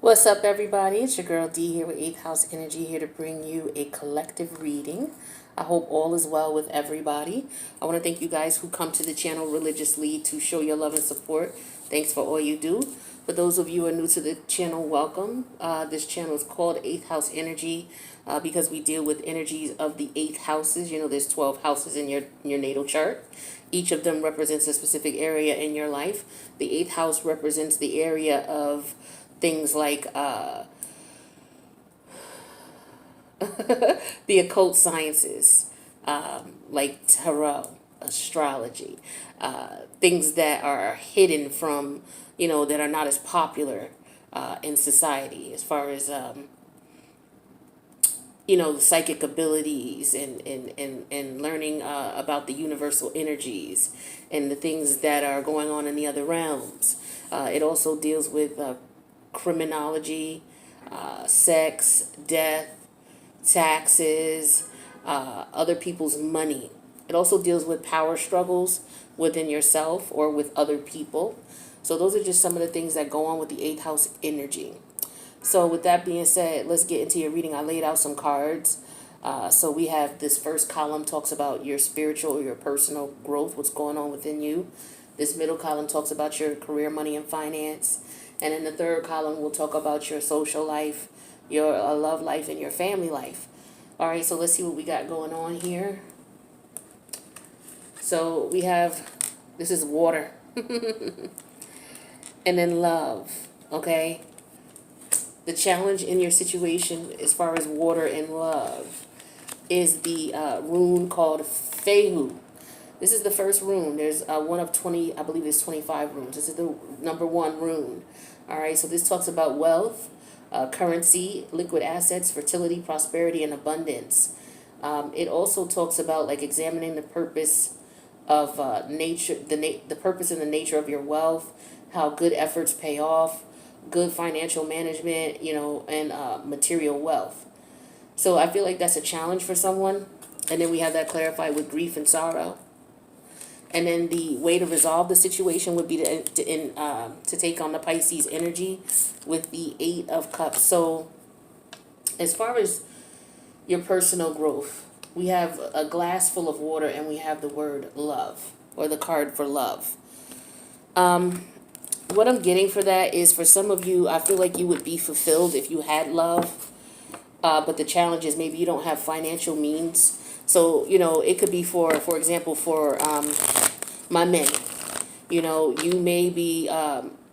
What's up, everybody? It's your girl D here with 8th House Energy, here to bring you a collective reading. I hope all is well with everybody. I want to thank you guys who come to the channel religiously to show your love and support. Thanks for all you do. For those of you who are new to the channel, welcome. This channel is called 8th House Energy because we deal with energies of the 8 houses. You know, there's 12 houses in your natal chart. Each of them represents a specific area in your life. The 8th house represents the area of things like the occult sciences, like tarot, astrology, things that are hidden from, that are not as popular in society, as far as, the psychic abilities and learning about the universal energies and the things that are going on in the other realms. It also deals with criminology, sex, death, taxes, other people's money. It also deals with power struggles within yourself or with other people. So those are just some of the things that go on with the 8th house energy. So with that being said, let's get into your reading. I laid out some cards. So we have this first column talks about your spiritual or your personal growth, what's going on within you. This middle column talks about your career, money, and finance. And in the third column, we'll talk about your social life, your love life, and your family life. All right, so let's see what we got going on here. So we have, this is water. And then love, okay? The challenge in your situation as far as water and love is the rune called Fehu. This is the first rune. There's one of 20, I believe there's 25 runes. This is the number 1 rune. All right, so this talks about wealth, currency, liquid assets, fertility, prosperity, and abundance. It also talks about like examining the purpose of nature, the purpose and the nature of your wealth, how good efforts pay off, good financial management, and material wealth. So I feel like that's a challenge for someone. And then we have that clarified with grief and sorrow. And then the way to resolve the situation would be to take on the Pisces energy with the 8 of Cups. So as far as your personal growth, we have a glass full of water and we have the word love, or the card for love. What I'm getting for that is, for some of you, I feel like you would be fulfilled if you had love. But the challenge is maybe you don't have financial means. So, it could be for example, for my men, you may be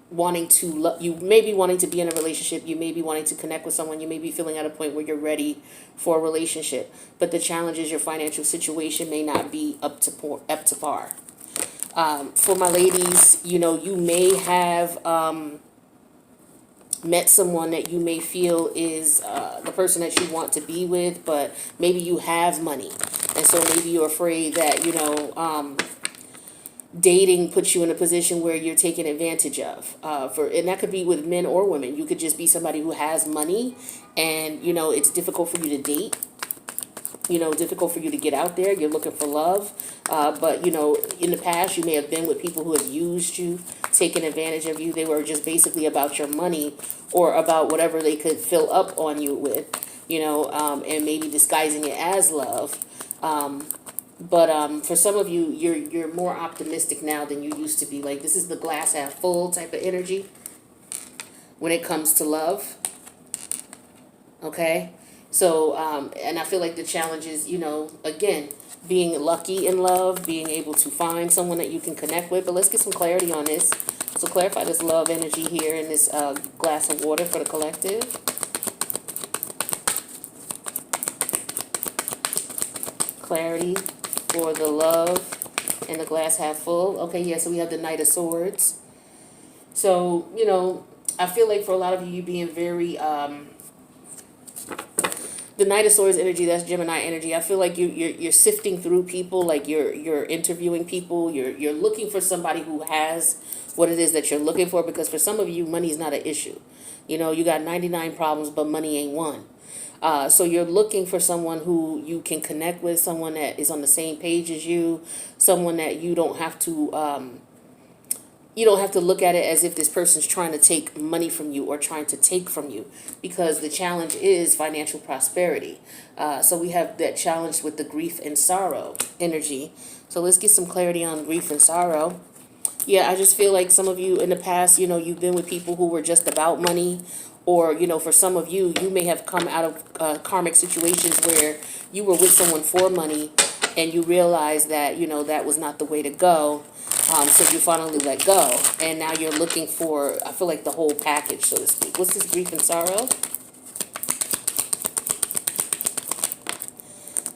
wanting to be in a relationship. You may be wanting to connect with someone. You may be feeling at a point where you're ready for a relationship. But the challenge is your financial situation may not be up to par. For my ladies, you may have met someone that you may feel is the person that you want to be with, but maybe you have money. And so maybe you're afraid that, dating puts you in a position where you're taken advantage of. And that could be with men or women. You could just be somebody who has money and, it's difficult for you to date. Difficult for you to get out there. You're looking for love. But, in the past, you may have been with people who have used you, taken advantage of you. They were just basically about your money or about whatever they could fill up on you with, and maybe disguising it as love. But for some of you, you're more optimistic now than you used to be. Like, this is the glass half full type of energy when it comes to love. Okay? So, and I feel like the challenge is, again, being lucky in love, being able to find someone that you can connect with. But let's get some clarity on this. So clarify this love energy here in this glass of water for the collective. Clarity for the love and the glass half full. Okay, yeah, so we have the Knight of Swords. So, I feel like for a lot of you being very... the Knight of Swords energy, that's Gemini energy. I feel like you're sifting through people, like you're interviewing people. You're looking for somebody who has what it is that you're looking for, because for some of you, money is not an issue. You got 99 problems, but money ain't one. So you're looking for someone who you can connect with, someone that is on the same page as you, someone that you don't have to you don't have to look at it as if this person's trying to take money from you or trying to take from you, because the challenge is financial prosperity. So we have that challenge with the grief and sorrow energy. So let's get some clarity on grief and sorrow. Yeah, I just feel like some of you in the past, you've been with people who were just about money, or, for some of you, you may have come out of karmic situations where you were with someone for money and you realized that, that was not the way to go. So you finally let go, and now you're looking for, I feel like, the whole package, so to speak. What's this grief and sorrow?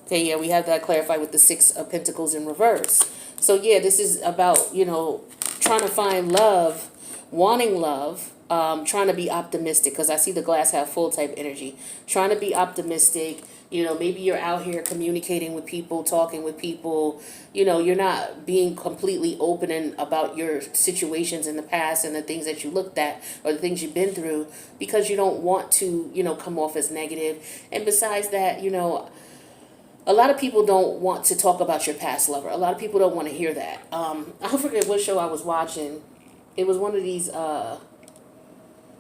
Okay, yeah, we have that clarified with the Six of Pentacles in reverse. So yeah, this is about, trying to find love, wanting love, trying to be optimistic, because I see the glass half full type energy. Trying to be optimistic. Maybe you're out here communicating with people, talking with people. You're not being completely open and about your situations in the past and the things that you looked at or the things you've been through, because you don't want to, come off as negative. And besides that, a lot of people don't want to talk about your past lover. A lot of people don't want to hear that. I forget what show I was watching. It was one of these.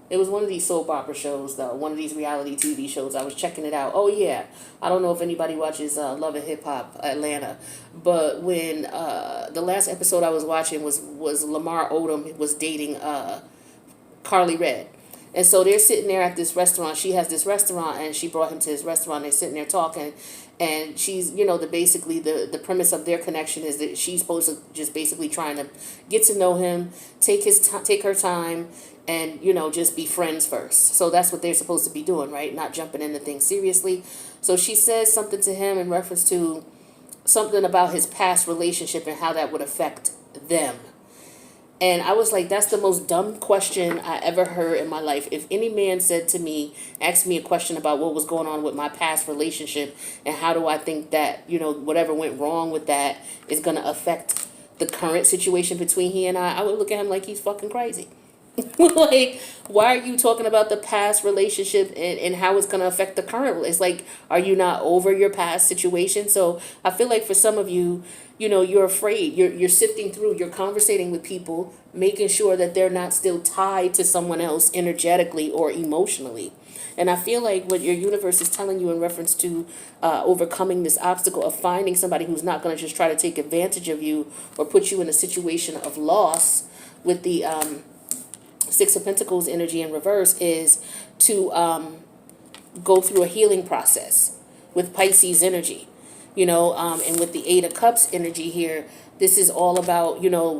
It was one of these soap opera shows, though. One of these reality TV shows. I was checking it out. Oh yeah, I don't know if anybody watches Love and Hip Hop Atlanta, but when the last episode I was watching was Lamar Odom was dating Carly Red. And so they're sitting there at this restaurant. She has this restaurant, and she brought him to his restaurant. They're sitting there talking, and she's, the premise of their connection is that she's supposed to just basically trying to get to know him, take her time, and, just be friends first. So that's what they're supposed to be doing, right? Not jumping into things seriously. So she says something to him in reference to something about his past relationship and how that would affect them. And I was like, that's the most dumb question I ever heard in my life. If any man said to me, asked me a question about what was going on with my past relationship and how do I think that, whatever went wrong with that is going to affect the current situation between he and I would look at him like he's fucking crazy. Like, why are you talking about the past relationship and how it's going to affect the current? It's like, are you not over your past situation? So I feel like for some of you, you're afraid. You're sifting through, you're conversating with people, making sure that they're not still tied to someone else energetically or emotionally. And I feel like what your universe is telling you in reference to overcoming this obstacle of finding somebody who's not going to just try to take advantage of you or put you in a situation of loss with the Six of Pentacles energy in reverse is to go through a healing process with Pisces energy, and with the Eight of Cups energy here, this is all about,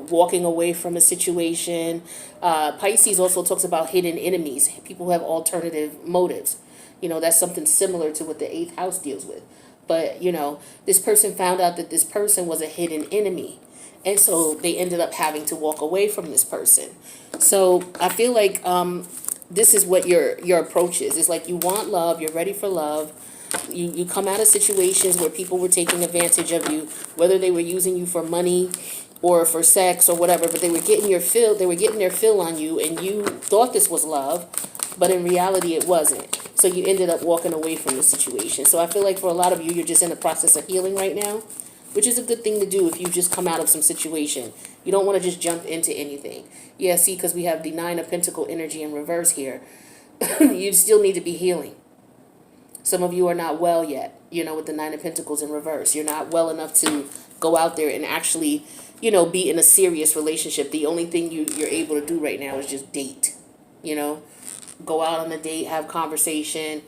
walking away from a situation. Pisces also talks about hidden enemies, people who have alternative motives. That's something similar to what the eighth house deals with. But, this person found out that this person was a hidden enemy. And so they ended up having to walk away from this person. So I feel like this is what your approach is. It's like you want love, you're ready for love. You come out of situations where people were taking advantage of you, whether they were using you for money or for sex or whatever, but they were getting their fill on you, and you thought this was love, but in reality it wasn't. So you ended up walking away from the situation. So I feel like for a lot of you, you're just in the process of healing right now, which is a good thing to do if you just come out of some situation. You don't want to just jump into anything. Yeah, see, because we have the Nine of Pentacle energy in reverse here. You still need to be healing. Some of you are not well yet, with the Nine of Pentacles in reverse. You're not well enough to go out there and actually, be in a serious relationship. The only thing you're able to do right now is just date, go out on a date, have conversation,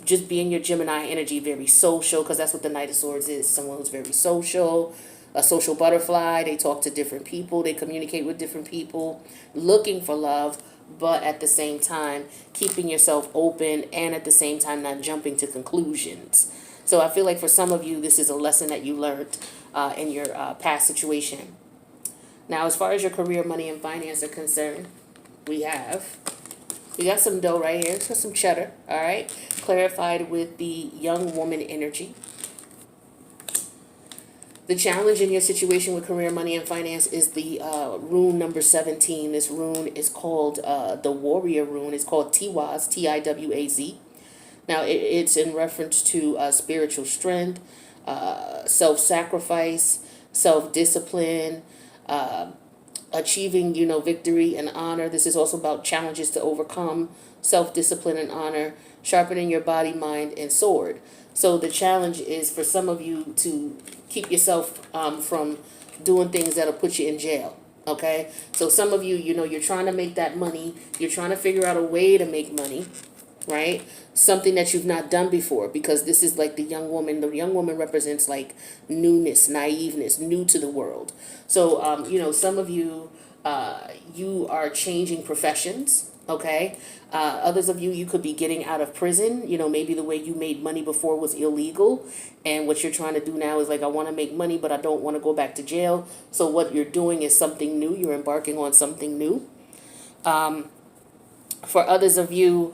just be in your Gemini energy, very social, because that's what the Knight of Swords is. Someone who's very social, a social butterfly. They talk to different people. They communicate with different people, looking for love, but at the same time, keeping yourself open and at the same time not jumping to conclusions. So I feel like for some of you, this is a lesson that you learned in your past situation. Now, as far as your career, money, and finance are concerned, we got some dough right here, so some cheddar, all right? Clarified with the young woman energy. The challenge in your situation with career, money, and finance is the rune number 17. This rune is called the warrior rune. It's called Tiwaz, Tiwaz. Now, it's in reference to spiritual strength, self-sacrifice, self-discipline, achieving, victory and honor. This is also about challenges to overcome, self-discipline and honor, sharpening your body, mind, and sword. So the challenge is for some of you to keep yourself from doing things that'll put you in jail. Okay? So some of you, you're trying to make that money. You're trying to figure out a way to make money, right? Something that you've not done before, because this is like the young woman. The young woman represents like newness, naiveness, new to the world. So, some of you, you are changing professions, okay? Others of you, you could be getting out of prison. Maybe the way you made money before was illegal, and what you're trying to do now is like, I want to make money, but I don't want to go back to jail. So what you're doing is something new. You're embarking on something new. For others of you,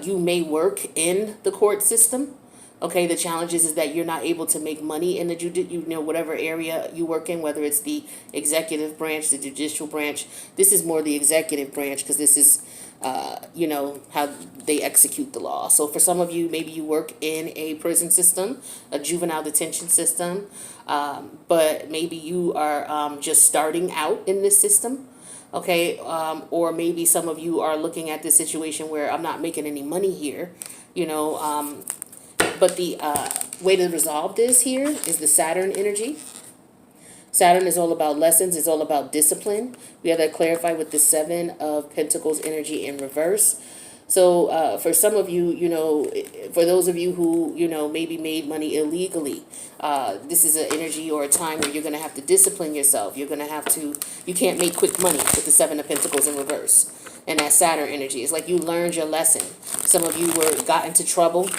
you may work in the court system. Okay, the challenge is that you're not able to make money in the whatever area you work in, whether it's the executive branch, the judicial branch. This is more the executive branch, because this is, how they execute the law. So for some of you, maybe you work in a prison system, a juvenile detention system, but maybe you are just starting out in this system. Okay, or maybe some of you are looking at this situation where I'm not making any money here, but the way to resolve this here is the Saturn energy. Saturn is all about lessons. It's all about discipline. We have that clarified with the Seven of Pentacles energy in reverse. So for some of you, for those of you who, maybe made money illegally, this is an energy or a time where you're going to have to discipline yourself. You're going to have to, you can't make quick money with the Seven of Pentacles in reverse. And that Saturn energy, it's like you learned your lesson. Some of you got into trouble,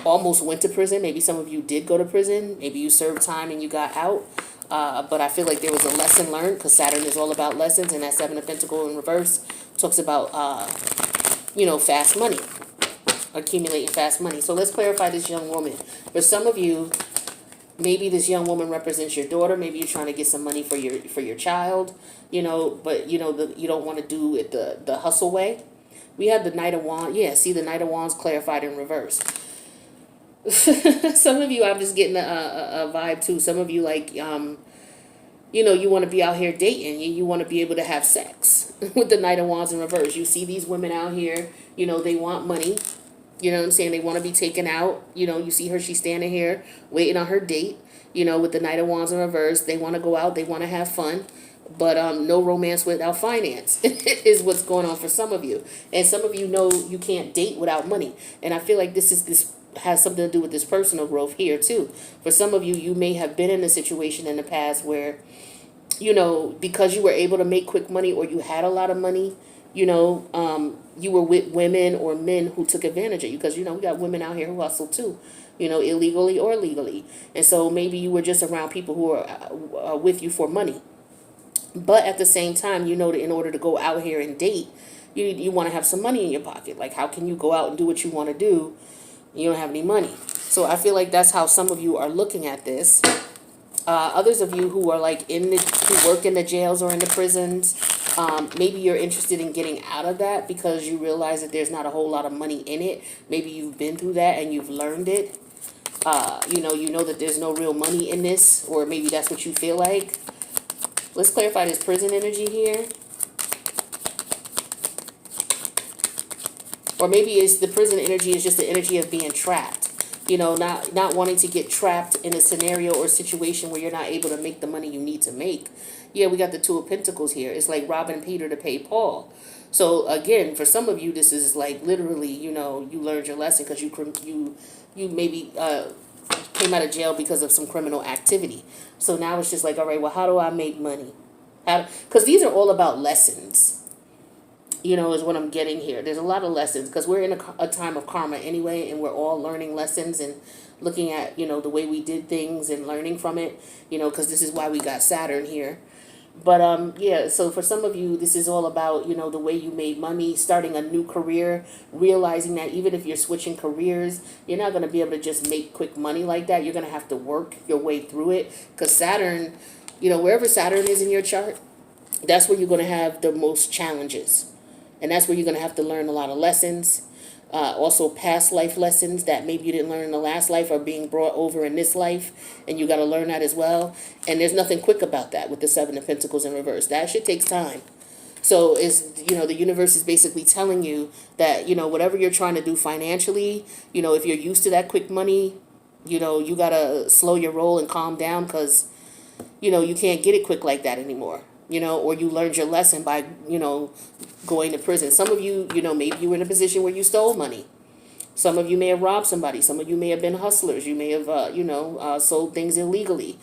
almost went to prison. Maybe some of you did go to prison. Maybe you served time and you got out. But I feel like there was a lesson learned, because Saturn is all about lessons, and that Seven of Pentacles in reverse talks about, fast money, accumulating fast money. So let's clarify this young woman. For some of you, maybe this young woman represents your daughter. Maybe you're trying to get some money for your child, but you don't want to do it the hustle way. We have the Knight of Wands. Yeah, see, the Knight of Wands clarified in reverse. Some of you, I'm just getting a vibe too. Some of you, like, you want to be out here dating. You want to be able to have sex with the Knight of Wands in reverse. You see these women out here, they want money. You know what I'm saying? They want to be taken out. You see her, she's standing here waiting on her date, with the Knight of Wands in reverse. They want to go out. They want to have fun. But no romance without finance is what's going on for some of you. And some of you know you can't date without money. And I feel like this has something to do with this personal growth here too. For some of you, you may have been in a situation in the past where, because you were able to make quick money, or you had a lot of money, you were with women or men who took advantage of you. Because, we got women out here who hustle too, illegally or legally. And so maybe you were just around people who are with you for money. But at the same time, that in order to go out here and date, you want to have some money in your pocket. Like, how can you go out and do what you want to do? You don't have any money. So I feel like that's how some of you are looking at this. Others of you who are like who work in the jails or in the prisons, maybe you're interested in getting out of that because you realize that there's not a whole lot of money in it. Maybe you've been through that and you've learned it. You know that there's no real money in this, or maybe that's what you feel like. Let's clarify this prison energy here. Or maybe it's the prison energy is just the energy of being trapped. Not wanting to get trapped in a scenario or situation where you're not able to make the money you need to make. Yeah, we got the Two of Pentacles here. It's like robbing Peter to pay Paul. So again, for some of you, this is like literally, you learned your lesson because you maybe came out of jail because of some criminal activity. So now it's just like, all right, well, how do I make money? Because these are all about lessons. Is what I'm getting here. There's a lot of lessons because we're in a time of karma anyway, and we're all learning lessons and looking at, the way we did things and learning from it, because this is why we got Saturn here. But, yeah, so for some of you, this is all about, the way you made money, starting a new career, realizing that even if you're switching careers, you're not going to be able to just make quick money like that. You're going to have to work your way through it because Saturn, wherever Saturn is in your chart, that's where you're going to have the most challenges. And that's where you're going to have to learn a lot of lessons. Also, past life lessons that maybe you didn't learn in the last life are being brought over in this life, and you got to learn that as well. And there's nothing quick about that with the Seven of Pentacles in reverse. That shit takes time. So the universe is basically telling you that, whatever you're trying to do financially, if you're used to that quick money, you got to slow your roll and calm down, because, you can't get it quick like that anymore. Or you learned your lesson by, going to prison. Some of you, maybe you were in a position where you stole money. Some of you may have robbed somebody. Some of you may have been hustlers. You may have, sold things illegally.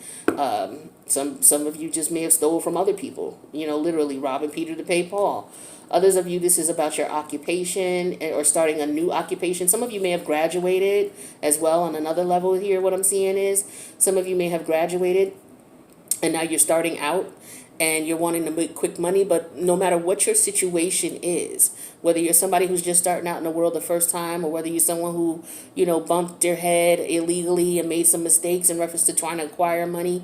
Some of you just may have stole from other people, literally robbing Peter to pay Paul. Others of you, this is about your occupation or starting a new occupation. Some of you may have graduated as well on another level here. What I'm seeing is some of you may have graduated and now you're starting out and you're wanting to make quick money. But no matter what your situation is, whether you're somebody who's just starting out in the world the first time, or whether you're someone who, bumped their head illegally and made some mistakes in reference to trying to acquire money,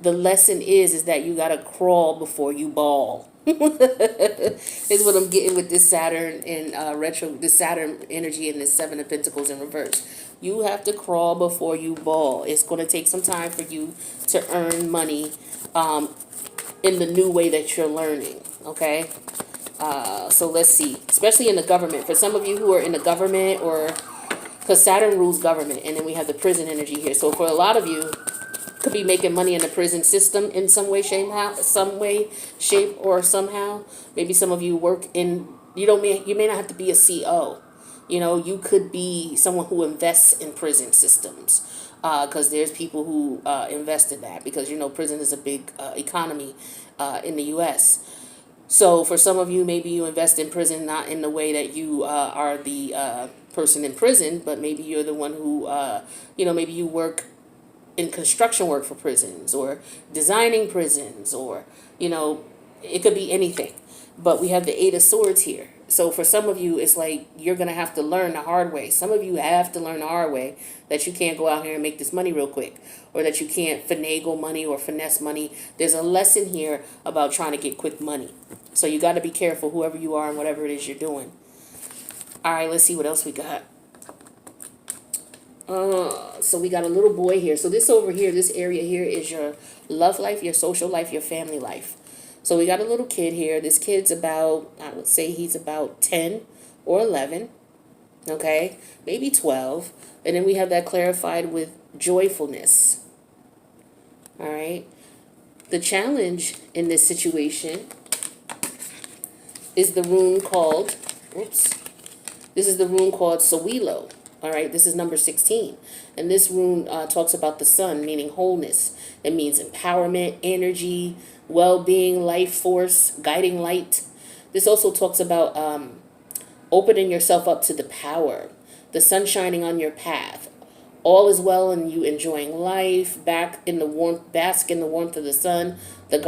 the lesson is that you got to crawl before you bawl. Is what I'm getting with this Saturn in retro, this Saturn energy and this Seven of Pentacles in reverse. You have to crawl before you bawl. It's going to take some time for you to earn money in the new way that you're learning, okay? So let's see, especially in the government. For some of you who are in the government, or because Saturn rules government, and then we have the prison energy here. So for a lot of you, could be making money in the prison system in some way, shape, or somehow. Maybe some of you work in, you may not have to be a CO. You could be someone who invests in prison systems, because there's people who invest in that, because prison is a big economy in the U.S. So for some of you, maybe you invest in prison not in the way that you are the person in prison, but maybe you're the one who maybe you work in construction work for prisons, or designing prisons, or it could be anything. But we have the Eight of Swords here. So for some of you, it's like you're going to have to learn the hard way. Some of you have to learn the hard way that you can't go out here and make this money real quick, or that you can't finagle money or finesse money. There's a lesson here about trying to get quick money. So you got to be careful, whoever you are and whatever it is you're doing. All right, let's see what else we got. So we got a little boy here. So this over here, this area here is your love life, your social life, your family life. So we got a little kid here. This kid's about, I would say he's about 10 or 11. Okay, maybe 12. And then we have that clarified with joyfulness. All right. The challenge in this situation is the rune called, this is the rune called Sawilo. All right, this is number 16. And this rune talks about the sun, meaning wholeness. It means empowerment, energy, well-being, life force, guiding light. This also talks about opening yourself up to the power, the sun shining on your path. All is well and you enjoying life, bask in the warmth of the sun. The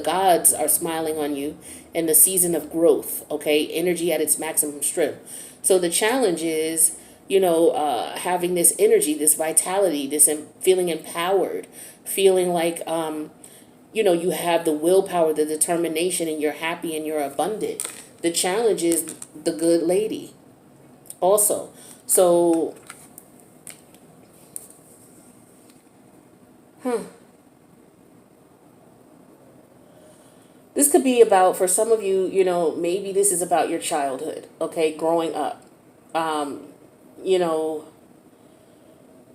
gods are smiling on you, and the season of growth, okay? Energy at its maximum strength. So the challenge is, having this energy, this vitality, this feeling empowered, feeling like, you have the willpower, the determination, and you're happy and you're abundant. The challenge is the good lady also. So, this could be about, for some of you, maybe this is about your childhood, okay, growing up.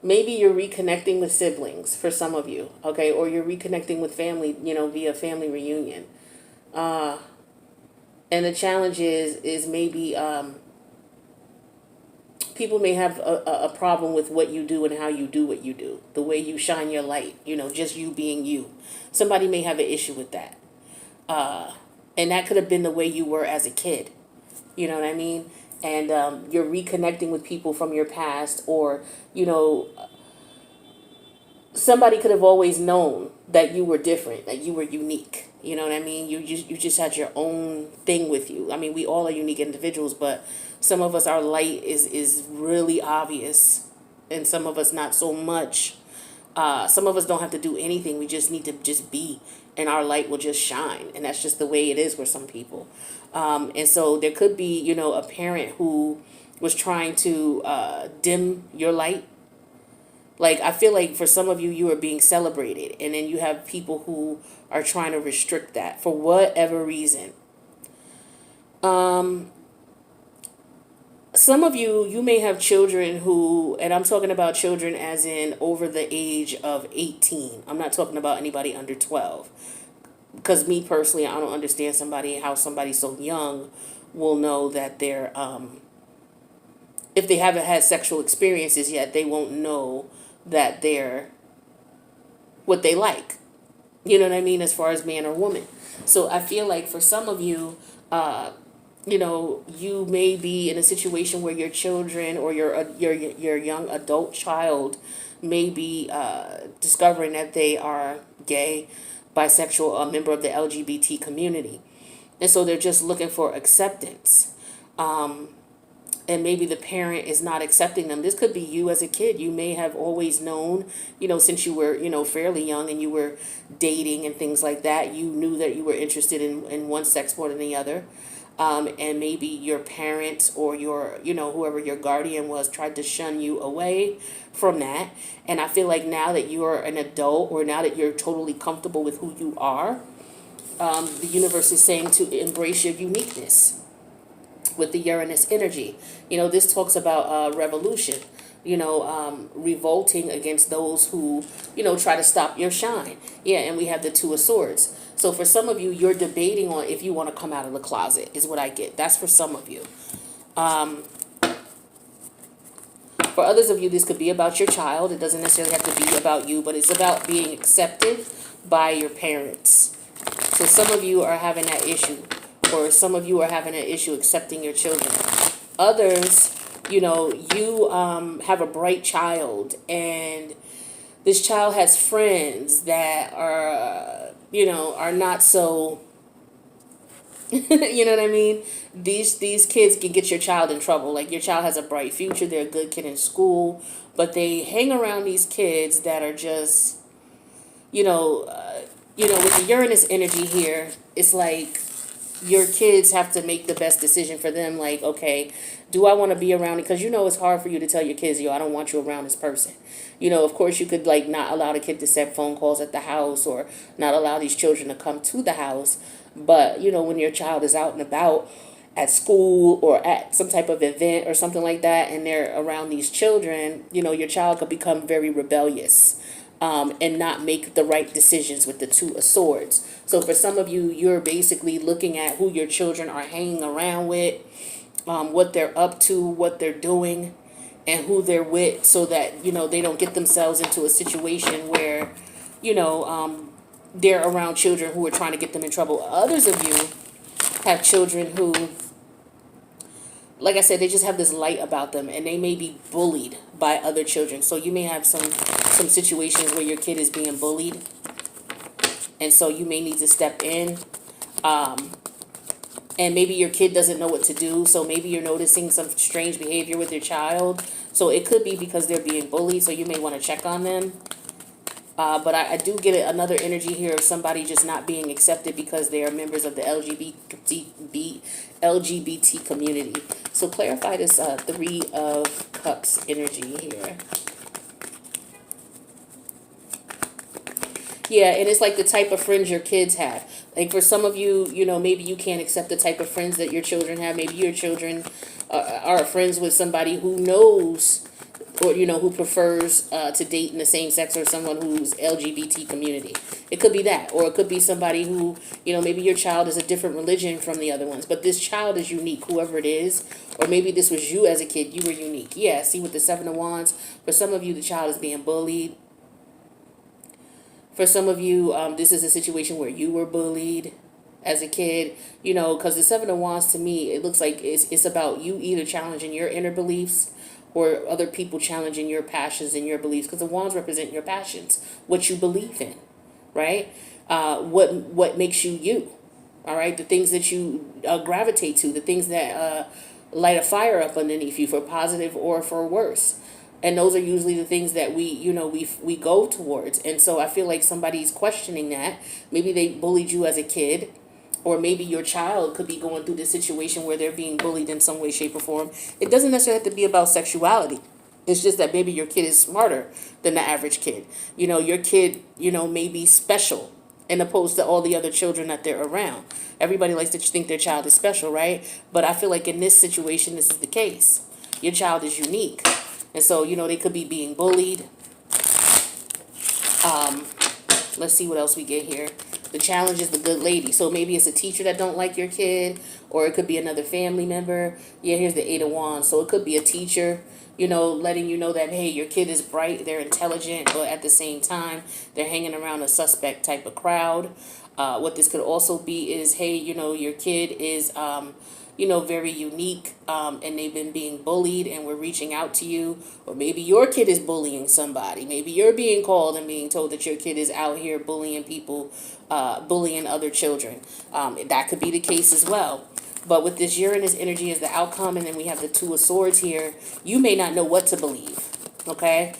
Maybe you're reconnecting with siblings for some of you, okay, or you're reconnecting with family, via family reunion. And the challenge is maybe people may have a problem with what you do and how you do what you do, the way you shine your light, just you being you. Somebody may have an issue with that. And that could have been the way you were as a kid. You know what I mean? And you're reconnecting with people from your past, or, somebody could have always known that you were different, that you were unique. You know what I mean? You just had your own thing with you. I mean, we all are unique individuals, but some of us, our light is really obvious, and some of us not so much. Some of us don't have to do anything. We just need to just be, and our light will just shine. And that's just the way it is for some people. And so there could be, a parent who was trying to dim your light. Like, I feel like for some of you, you are being celebrated, and then you have people who are trying to restrict that for whatever reason. Some of you, you may have children who, and I'm talking about children as in over the age of 18. I'm not talking about anybody under 12. Because me personally, I don't understand how somebody so young will know that they're, if they haven't had sexual experiences yet, they won't know that they're what they like. You know what I mean? As far as man or woman. So I feel like for some of you, you may be in a situation where your children or your young adult child may be discovering that they are gay, bisexual, a member of the LGBT community. And so they're just looking for acceptance. And maybe the parent is not accepting them. This could be you as a kid. You may have always known, since you were, fairly young and you were dating and things like that, you knew that you were interested in one sex more than the other. And maybe your parents or your, whoever your guardian was tried to shun you away from that. And I feel like now that you are an adult, or now that you're totally comfortable with who you are, the universe is saying to embrace your uniqueness with the Uranus energy. This talks about revolution, revolting against those who, try to stop your shine. Yeah, and we have the Two of Swords. So for some of you, you're debating on if you want to come out of the closet, is what I get. That's for some of you. For others of you, this could be about your child. It doesn't necessarily have to be about you, but it's about being accepted by your parents. So some of you are having that issue, or some of you are having an issue accepting your children. Others, you have a bright child, and this child has friends that are, are not so, you know what I mean? These kids can get your child in trouble. Like, your child has a bright future, they're a good kid in school, but they hang around these kids that are just, with the Uranus energy here, it's like your kids have to make the best decision for them. Like, okay, do I want to be around it? Because it's hard for you to tell your kids, I don't want you around this person. Of course you could not allow the kid to set phone calls at the house, or not allow these children to come to the house. But, when your child is out and about at school or at some type of event or something like that, and they're around these children, your child could become very rebellious. And not make the right decisions with the Two of Swords. So for some of you, you're basically looking at who your children are hanging around with, what they're up to, what they're doing, and who they're with, so that, they don't get themselves into a situation where, they're around children who are trying to get them in trouble. Others of you have children who, like I said, they just have this light about them, and they may be bullied by other children. So you may have some situations where your kid is being bullied, and so you may need to step in. And maybe your kid doesn't know what to do, so maybe you're noticing some strange behavior with your child. So it could be because they're being bullied, so you may want to check on them. But I do get another energy here of somebody just not being accepted because they are members of the LGBT community. So clarify this Three of Cups energy here. Yeah, and it's like the type of friends your kids have. Like for some of you, maybe you can't accept the type of friends that your children have. Maybe your children are friends with somebody who knows, or who prefers to date in the same sex, or someone who's LGBT community. It could be that, or it could be somebody who, maybe your child is a different religion from the other ones, but this child is unique, whoever it is. Or maybe this was you as a kid, you were unique. Yeah, see with the Seven of Wands, for some of you, the child is being bullied. For some of you, this is a situation where you were bullied as a kid, because the Seven of Wands, to me, it looks like it's about you either challenging your inner beliefs, or other people challenging your passions and your beliefs, because the wands represent your passions, what you believe in, right? What makes you you, all right? The things that you gravitate to, the things that light a fire up underneath you, for positive or for worse. And those are usually the things that we go towards. And so I feel like somebody's questioning that. Maybe they bullied you as a kid, or maybe your child could be going through this situation where they're being bullied in some way, shape, or form. It doesn't necessarily have to be about sexuality. It's just that maybe your kid is smarter than the average kid. Your kid, may be special and opposed to all the other children that they're around. Everybody likes to think their child is special, right? But I feel like in this situation, this is the case. Your child is unique. And so, they could be being bullied. Let's see what else we get here. The challenge is the good lady. So maybe it's a teacher that don't like your kid, or it could be another family member. Yeah, here's the 8 of Wands. So it could be a teacher, letting you know that, hey, your kid is bright, they're intelligent, but at the same time, they're hanging around a suspect type of crowd. What this could also be is, hey, your kid is, very unique, and they've been being bullied and we're reaching out to you. Or maybe your kid is bullying somebody. Maybe you're being called and being told that your kid is out here bullying people, bullying other children. That could be the case as well. But with this Uranus energy as the outcome, and then we have the 2 of Swords here, you may not know what to believe, okay?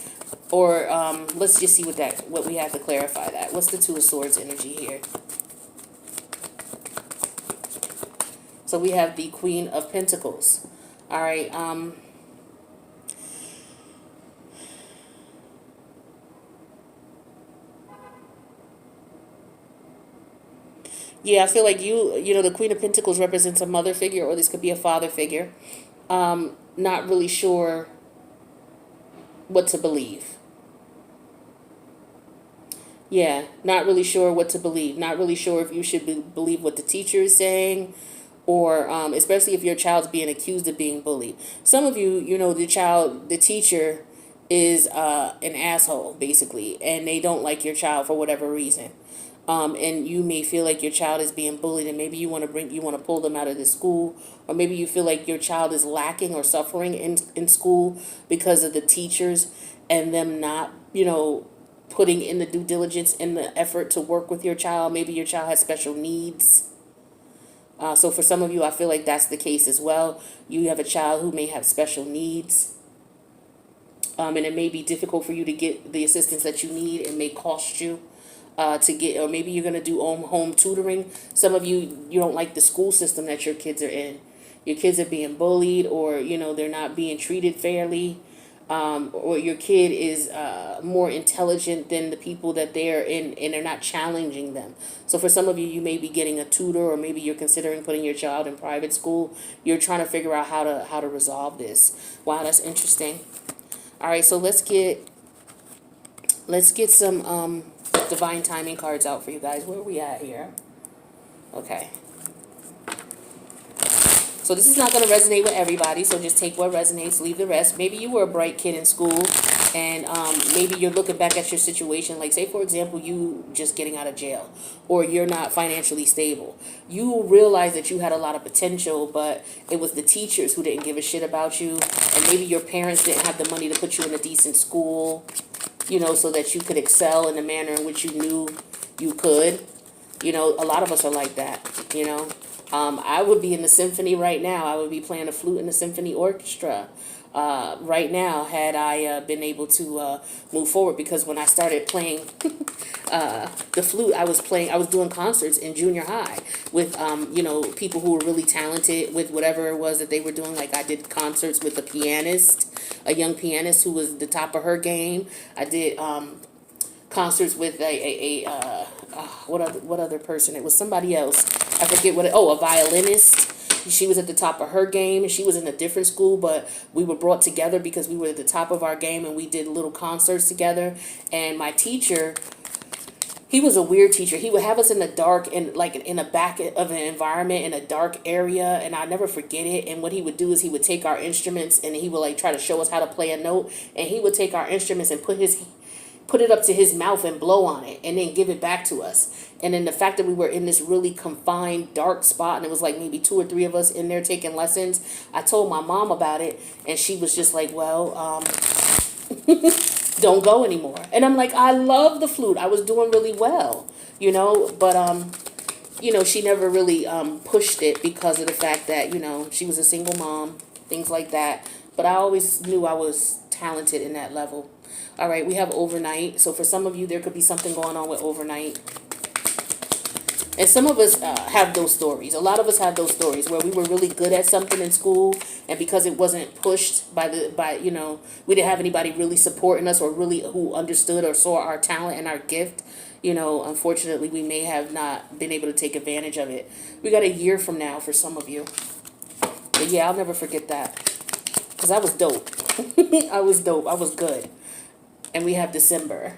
Or let's just see what we have to clarify that. What's the 2 of Swords energy here? So we have the Queen of Pentacles. All right. Yeah, I feel like the Queen of Pentacles represents a mother figure, or this could be a father figure. Not really sure what to believe. Yeah, not really sure what to believe. Not really sure if you should believe what the teacher is saying, or especially if your child's being accused of being bullied. Some of you, the teacher is an asshole, basically, and they don't like your child for whatever reason. And you may feel like your child is being bullied, and maybe you want to pull them out of the school, or maybe you feel like your child is lacking or suffering in school because of the teachers and them not, putting in the due diligence and the effort to work with your child. Maybe your child has special needs. So for some of you, I feel like that's the case as well. You have a child who may have special needs. And it may be difficult for you to get the assistance that you need. It may cost you to get, or maybe you're going to do home tutoring. Some of you don't like the school system that your kids are in. Your kids are being bullied, or, they're not being treated fairly. Or your kid is more intelligent than the people that they're in, and they're not challenging them. So for some of you, you may be getting a tutor, or maybe you're considering putting your child in private school. You're trying to figure out how to resolve this. Wow, that's interesting. All right, so let's get some divine timing cards out for you guys. Where are we at here? Okay. So this is not going to resonate with everybody, so just take what resonates, leave the rest. Maybe you were a bright kid in school, and maybe you're looking back at your situation, like say, for example, you just getting out of jail, or you're not financially stable. You realize that you had a lot of potential, but it was the teachers who didn't give a shit about you, and maybe your parents didn't have the money to put you in a decent school, so that you could excel in the manner in which you knew you could. A lot of us are like that, I would be in the symphony right now. I would be playing a flute in the symphony orchestra right now had I been able to move forward. Because when I started playing the flute, I was doing concerts in junior high with, people who were really talented with whatever it was that they were doing. Like I did concerts with a young pianist who was the top of her game. I did concerts with what other person? It was somebody else. I forget a violinist. She was at the top of her game, and she was in a different school, but we were brought together because we were at the top of our game, and we did little concerts together. And my teacher, he was a weird teacher. He would have us in the dark, and like in a back of an environment in a dark area, and I'll never forget it. And what he would do is he would take our instruments, and he would like try to show us how to play a note, and he would take our instruments and put it up to his mouth and blow on it, and then give it back to us. And then the fact that we were in this really confined, dark spot, and it was like maybe 2 or 3 of us in there taking lessons, I told my mom about it, and she was just like, well, don't go anymore. And I'm like, I love the flute. I was doing really well, but, she never really pushed it because of the fact that, she was a single mom, things like that. But I always knew I was talented in that level. All right, we have overnight. So for some of you, there could be something going on with overnight. And some of us have those stories. A lot of us have those stories where we were really good at something in school, and because it wasn't pushed we didn't have anybody really supporting us or really who understood or saw our talent and our gift. Unfortunately, we may have not been able to take advantage of it. We got a year from now for some of you. But yeah, I'll never forget that. Because I was dope. I was dope. I was good. And we have December.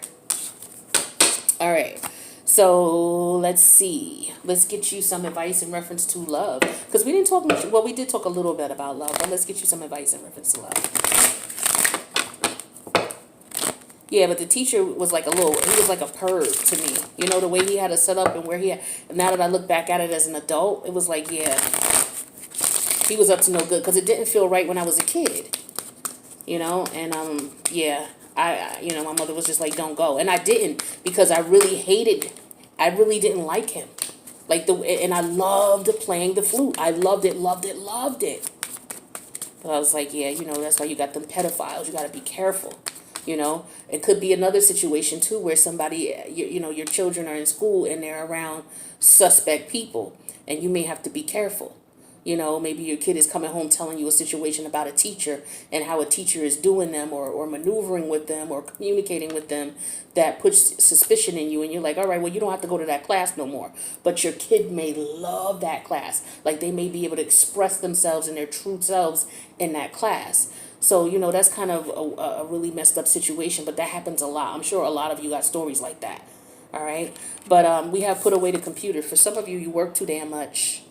All right. So let's see. Let's get you some advice in reference to love. Because we didn't talk much. Well, we did talk a little bit about love. But let's get you some advice in reference to love. Yeah, but the teacher was like he was like a perv to me. The way he had it set up and where he had, now that I look back at it as an adult, it was like, yeah, he was up to no good because it didn't feel right when I was a kid, and, yeah, my mother was just like, don't go. And I didn't because I really didn't like him. And I loved playing the flute. I loved it. But I was like, yeah, that's why you got them pedophiles. You got to be careful. It could be another situation too where somebody, your children are in school and they're around suspect people and you may have to be careful. Maybe your kid is coming home telling you a situation about a teacher and how a teacher is doing them or maneuvering with them or communicating with them that puts suspicion in you. And you're like, all right, well, you don't have to go to that class no more. But your kid may love that class. Like they may be able to express themselves and their true selves in that class. So, that's kind of a really messed up situation, but that happens a lot. I'm sure a lot of you got stories like that. All right. But we have put away the computer. For some of you, you work too damn much.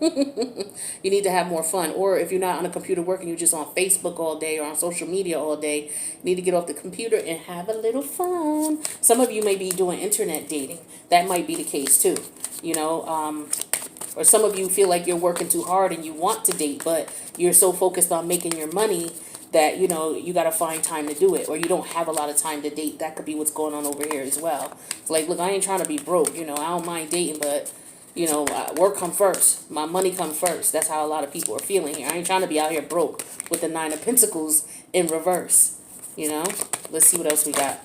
You need to have more fun. Or if you're not on a computer working, you're just on Facebook all day or on social media all day, you need to get off the computer and have a little fun. Some of you may be doing internet dating. That might be the case too. Or some of you feel like you're working too hard and you want to date, but you're so focused on making your money that, you got to find time to do it, or you don't have a lot of time to date. That could be what's going on over here as well. It's like, look, I ain't trying to be broke. I don't mind dating, but, work come first. My money come first. That's how a lot of people are feeling here. I ain't trying to be out here broke with the 9 of Pentacles in reverse. Let's see what else we got.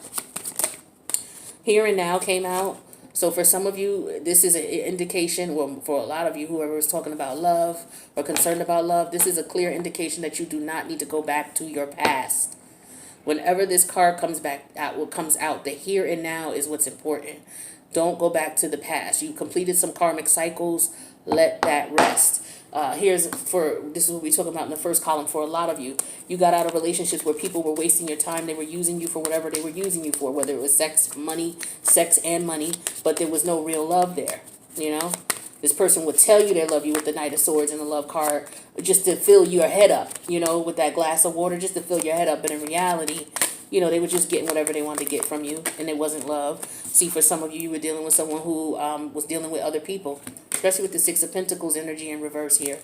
Here and Now came out. So for some of you, this is an indication, well, for a lot of you, whoever is talking about love or concerned about love, this is a clear indication that you do not need to go back to your past. Whenever this card comes out, the here and now is what's important. Don't go back to the past. You completed some karmic cycles. Let that rest. This is what we talk about in the first column for a lot of you. You got out of relationships where people were wasting your time. They were using you for whatever they were using you for, whether it was sex and money, but there was no real love there. This person would tell you they love you with the Knight of Swords and the love card just to fill your head up, with that glass of water, just to fill your head up. But in reality, they were just getting whatever they wanted to get from you, and it wasn't love. See, for some of you, you were dealing with someone who was dealing with other people, especially with the Six of Pentacles energy in reverse here.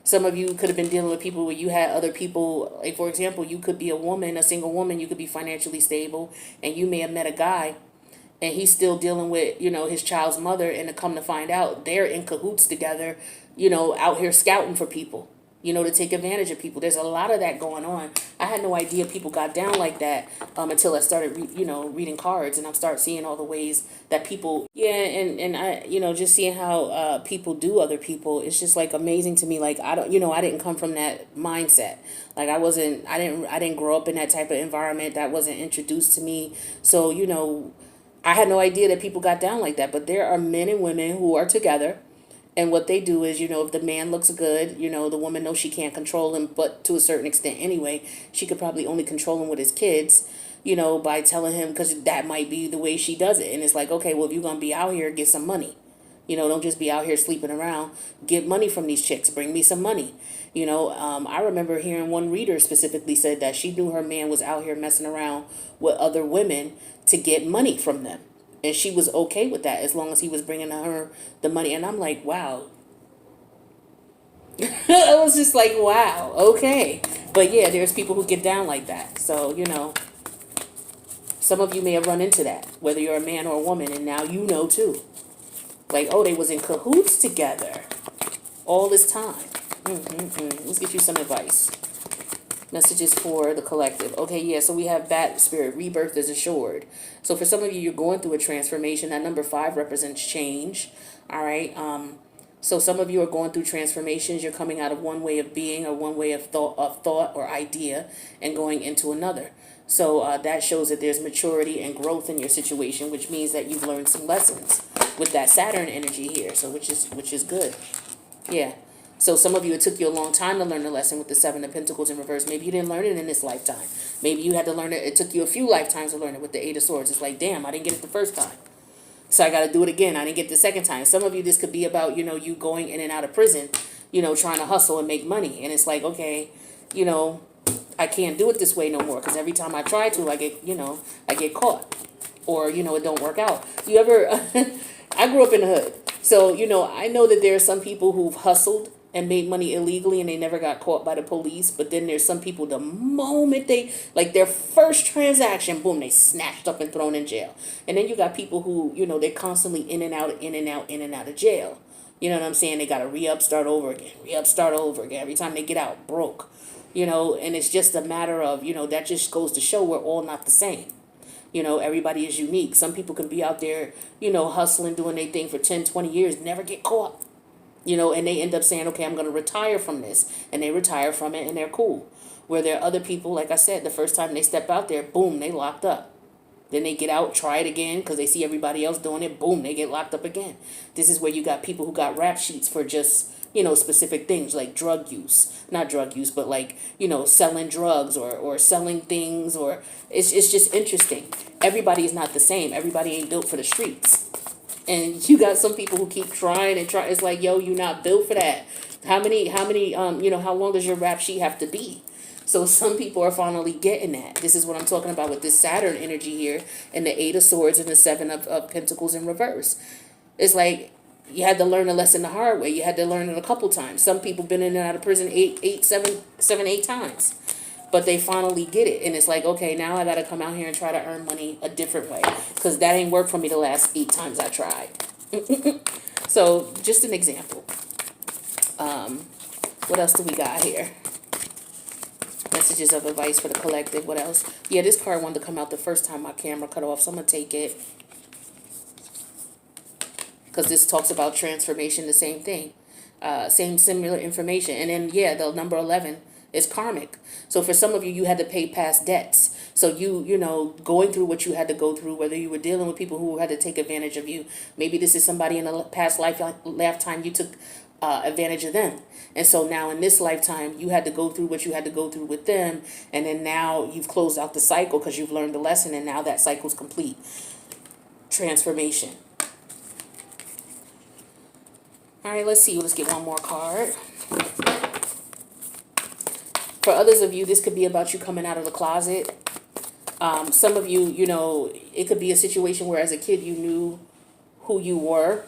Some of you could have been dealing with people where you had other people, like, for example, you could be a single woman, you could be financially stable, and you may have met a guy, and he's still dealing with, his child's mother, and to come to find out, they're in cahoots together, out here scouting for people. To take advantage of people. There's a lot of that going on. I had no idea people got down like that until I started, reading cards, and I started seeing all the ways that people, and I, just seeing how people do other people. It's just like amazing to me. Like I didn't come from that mindset. Like I didn't grow up in that type of environment. That wasn't introduced to me. So I had no idea that people got down like that. But there are men and women who are together. And what they do is, if the man looks good, the woman knows she can't control him, but to a certain extent anyway, she could probably only control him with his kids, by telling him, because that might be the way she does it. And it's like, okay, well, if you're going to be out here, get some money. Don't just be out here sleeping around. Get money from these chicks. Bring me some money. I remember hearing one reader specifically said that she knew her man was out here messing around with other women to get money from them. And she was okay with that as long as he was bringing her the money. And I'm like, wow. I was just like, wow, okay. But yeah, there's people who get down like that. So, some of you may have run into that, whether you're a man or a woman, and now you know too. Like, oh, they was in cahoots together all this time. Let's get you some advice. Messages for the collective. Okay, yeah, so we have bat spirit. Rebirth is assured. So for some of you, you're going through a transformation. That number 5 represents change. All right. So some of you are going through transformations. You're coming out of one way of being or one way of thought or idea and going into another. So that shows that there's maturity and growth in your situation, which means that you've learned some lessons with that Saturn energy here. So which is good. Yeah. So some of you, it took you a long time to learn the lesson with the 7 of Pentacles in reverse. Maybe you didn't learn it in this lifetime. Maybe you had to learn it. It took you a few lifetimes to learn it with the 8 of Swords. It's like, damn, I didn't get it the first time. So I got to do it again. I didn't get it the second time. Some of you, this could be about, you going in and out of prison, trying to hustle and make money. And it's like, okay, I can't do it this way no more. Because every time I try to, I get caught. Or, it don't work out. You ever, I grew up in the hood. So, I know that there are some people who've hustled and made money illegally and they never got caught by the police. But then there's some people, the moment they, like their first transaction, boom, they snatched up and thrown in jail. And then you got people who, they're constantly in and out of jail. You know what I'm saying? They got to re-up, start over again. Every time they get out, broke. And it's just a matter of, that just goes to show we're all not the same. Everybody is unique. Some people can be out there, hustling, doing their thing for 10, 20 years, never get caught. And they end up saying, okay, I'm going to retire from this. And they retire from it and they're cool. Where there are other people, like I said, the first time they step out there, boom, they locked up. Then they get out, try it again because they see everybody else doing it. Boom, they get locked up again. This is where you got people who got rap sheets for just, specific things like drug use. Not drug use, but like, selling drugs or selling things. Or it's just interesting. Everybody is not the same. Everybody ain't built for the streets. And you got some people who keep trying and try. It's like, yo, you're not built for that. How long does your rap sheet have to be? So some people are finally getting that. This is what I'm talking about with this Saturn energy here and the 8 of Swords and the 7 of Pentacles in reverse. It's like you had to learn a lesson the hard way. You had to learn it a couple times. Some people been in and out of prison 8 times. But they finally get it. And it's like, okay, now I got to come out here and try to earn money a different way. Because that ain't worked for me the last 8 times I tried. So, just an example. What else do we got here? Messages of advice for the collective. What else? Yeah, this card wanted to come out the first time my camera cut off. So, I'm going to take it. Because this talks about transformation, the same thing. Similar information. And then, yeah, the number 11 is karmic. So for some of you, you had to pay past debts. So going through what you had to go through, whether you were dealing with people who had to take advantage of you. Maybe this is somebody in a past lifetime you took advantage of them. And so now in this lifetime, you had to go through what you had to go through with them. And then now you've closed out the cycle because you've learned the lesson. And now that cycle's complete. Transformation. All right, let's see. Let's get one more card. For others of you, this could be about you coming out of the closet. Some of you, it could be a situation where as a kid you knew who you were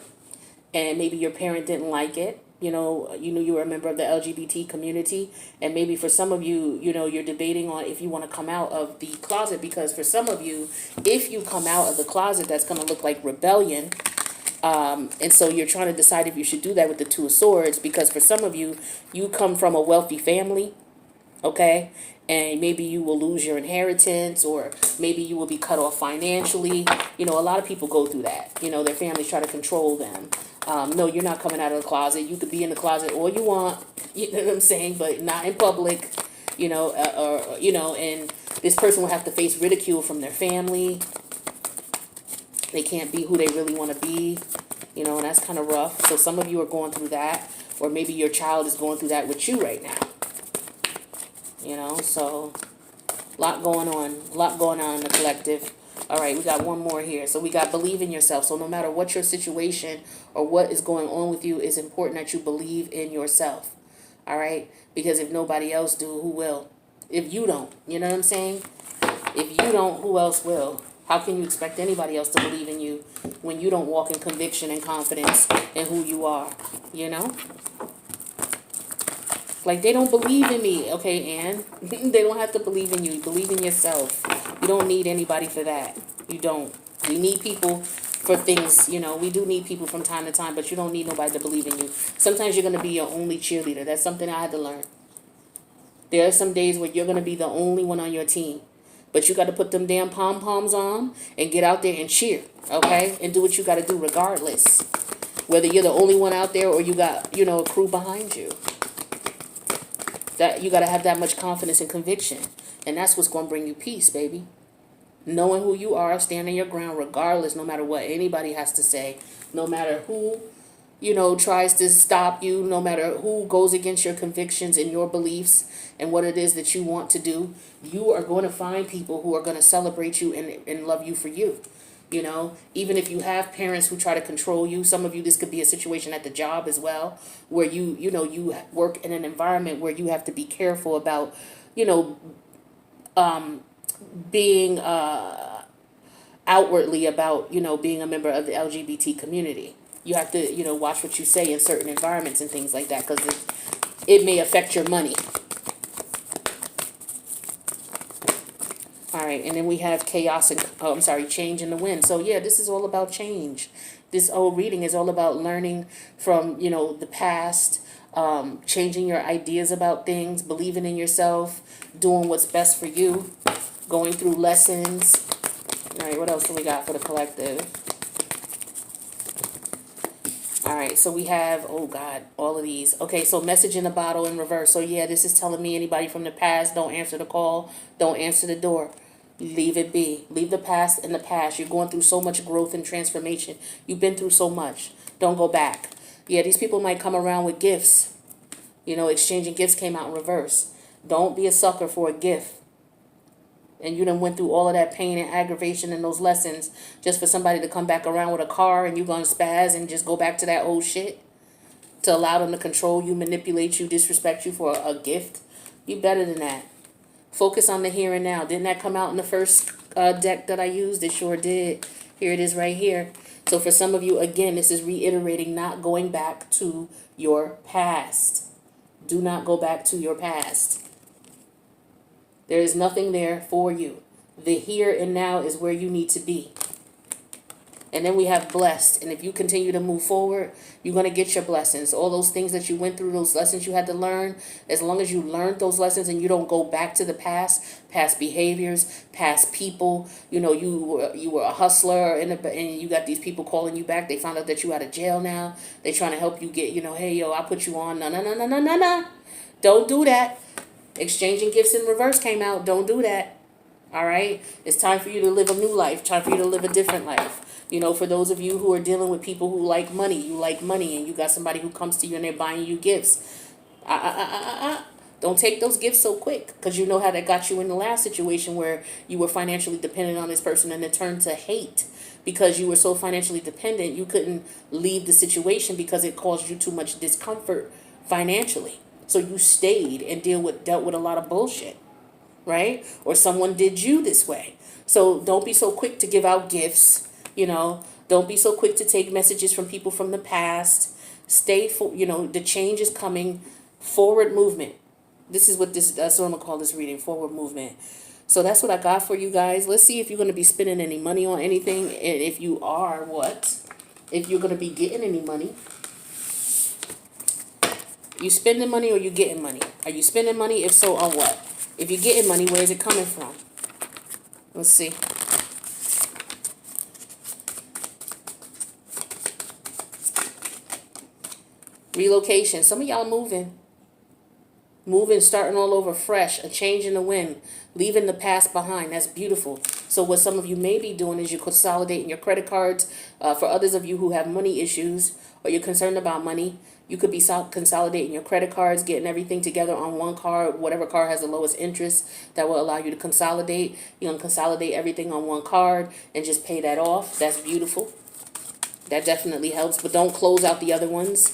and maybe your parent didn't like it. You knew you were a member of the LGBT community. And maybe for some of you, you're debating on if you want to come out of the closet. Because for some of you, if you come out of the closet, that's going to look like rebellion. And so you're trying to decide if you should do that with the 2 of Swords. Because for some of you, you come from a wealthy family. Okay, and maybe you will lose your inheritance, or maybe you will be cut off financially. A lot of people go through that. Their families try to control them. No, you're not coming out of the closet. You could be in the closet all you want, you know what I'm saying, but not in public, and this person will have to face ridicule from their family. They can't be who they really want to be, and that's kind of rough. So some of you are going through that, or maybe your child is going through that with you right now. So a lot going on in the collective. All right, we got one more here. So we got believe in yourself. So no matter what your situation or what is going on with you, it's important that you believe in yourself. All right, because if nobody else do, who will? If you don't, you know what I'm saying? If you don't, who else will? How can you expect anybody else to believe in you when you don't walk in conviction and confidence in who you are? Like, they don't believe in me, okay, Ann? They don't have to believe in you. Believe in yourself. You don't need anybody for that. You don't. We need people for things, we do need people from time to time, but you don't need nobody to believe in you. Sometimes you're going to be your only cheerleader. That's something I had to learn. There are some days where you're going to be the only one on your team. But you got to put them damn pom-poms on and get out there and cheer, okay? And do what you got to do regardless. Whether you're the only one out there or you got, a crew behind you. That you got to have that much confidence and conviction. And that's what's going to bring you peace, baby. Knowing who you are, standing your ground regardless, no matter what anybody has to say, no matter who, tries to stop you, no matter who goes against your convictions and your beliefs and what it is that you want to do, you are going to find people who are going to celebrate you and love you for you. Even if you have parents who try to control you, some of you, this could be a situation at the job as well, where you work in an environment where you have to be careful about, being outwardly about, being a member of the LGBT community. You have to, watch what you say in certain environments and things like that, because it may affect your money. All right, and then we have chaos and, change in the wind. So yeah, this is all about change. This whole reading is all about learning from, the past, changing your ideas about things, believing in yourself, doing what's best for you, going through lessons. All right, what else do we got for the collective? All right, so we have, oh God, all of these. Okay, so message in a bottle in reverse. So yeah, this is telling me anybody from the past, don't answer the call, don't answer the door. Leave it be. Leave the past in the past. You're going through so much growth and transformation. You've been through so much. Don't go back. Yeah, these people might come around with gifts. Exchanging gifts came out in reverse. Don't be a sucker for a gift. And you done went through all of that pain and aggravation and those lessons just for somebody to come back around with a car and you gonna spaz and just go back to that old shit to allow them to control you, manipulate you, disrespect you for a gift. You better than that. Focus on the here and now. Didn't that come out in the first deck that I used? It sure did. Here it is right here. So for some of you, again, this is reiterating not going back to your past. Do not go back to your past. There is nothing there for you. The here and now is where you need to be. And then we have blessed. And if you continue to move forward, you're going to get your blessings. All those things that you went through, those lessons you had to learn, as long as you learned those lessons and you don't go back to the past behaviors, past people, you were a hustler and you got these people calling you back. They found out that you out of jail now. They trying to help you get, hey, yo, I'll put you on. No. Don't do that. Exchanging gifts in reverse came out. Don't do that. All right? It's time for you to live a new life. Time for you to live a different life. For those of you who are dealing with people who like money, you like money, and you got somebody who comes to you and they're buying you gifts. Don't take those gifts so quick, because you know how that got you in the last situation where you were financially dependent on this person and it turned to hate because you were so financially dependent you couldn't leave the situation because it caused you too much discomfort financially. So you stayed and dealt with a lot of bullshit, right? Or someone did you this way. So don't be so quick to give out gifts. Don't be so quick to take messages from people from the past. Stay for, the change is coming. Forward movement. That's what I'm going to call this reading, forward movement. So that's what I got for you guys. Let's see if you're going to be spending any money on anything. And if you are, what? If you're going to be getting any money. You spending money or you getting money? Are you spending money? If so, on what? If you're getting money, where is it coming from? Let's see. Relocation. Some of y'all moving, starting all over fresh, a change in the wind, leaving the past behind. That's beautiful. So what some of you may be doing is you're consolidating your credit cards. For others of you who have money issues or you're concerned about money, you could be consolidating your credit cards, getting everything together on one card, whatever card has the lowest interest that will allow you to consolidate. You're going to consolidate everything on one card and just pay that off. That's beautiful. That definitely helps. But don't close out the other ones,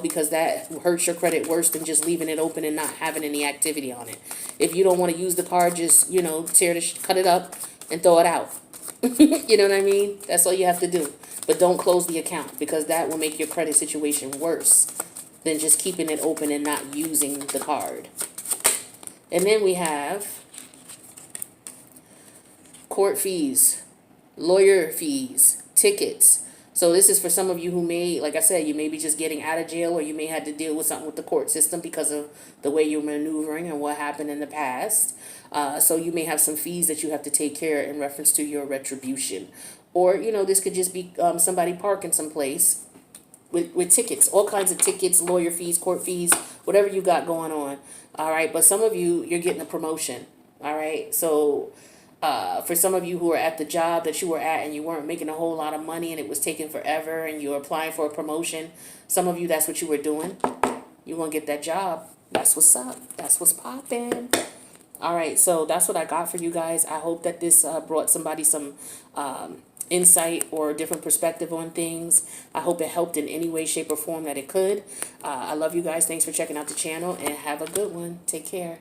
because that hurts your credit worse than just leaving it open and not having any activity on it. If you don't want to use the card, just, cut it up and throw it out. You know what I mean? That's all you have to do. But don't close the account, because that will make your credit situation worse than just keeping it open and not using the card. And then we have court fees, lawyer fees, tickets. So this is for some of you who may, like I said, you may be just getting out of jail, or you may have to deal with something with the court system because of the way you're maneuvering and what happened in the past. So you may have some fees that you have to take care of in reference to your retribution. Or, this could just be somebody parking someplace with tickets, all kinds of tickets, lawyer fees, court fees, whatever you got going on. All right. But some of you, you're getting a promotion. All right. So for some of you who are at the job that you were at and you weren't making a whole lot of money and it was taking forever and you're applying for a promotion, some of you, that's what you were doing. You're going to get that job. That's what's up. That's what's popping. All right. So that's what I got for you guys. I hope that this brought somebody some insight or a different perspective on things. I hope it helped in any way, shape, or form that it could. I love you guys. Thanks for checking out the channel, and have a good one. Take care.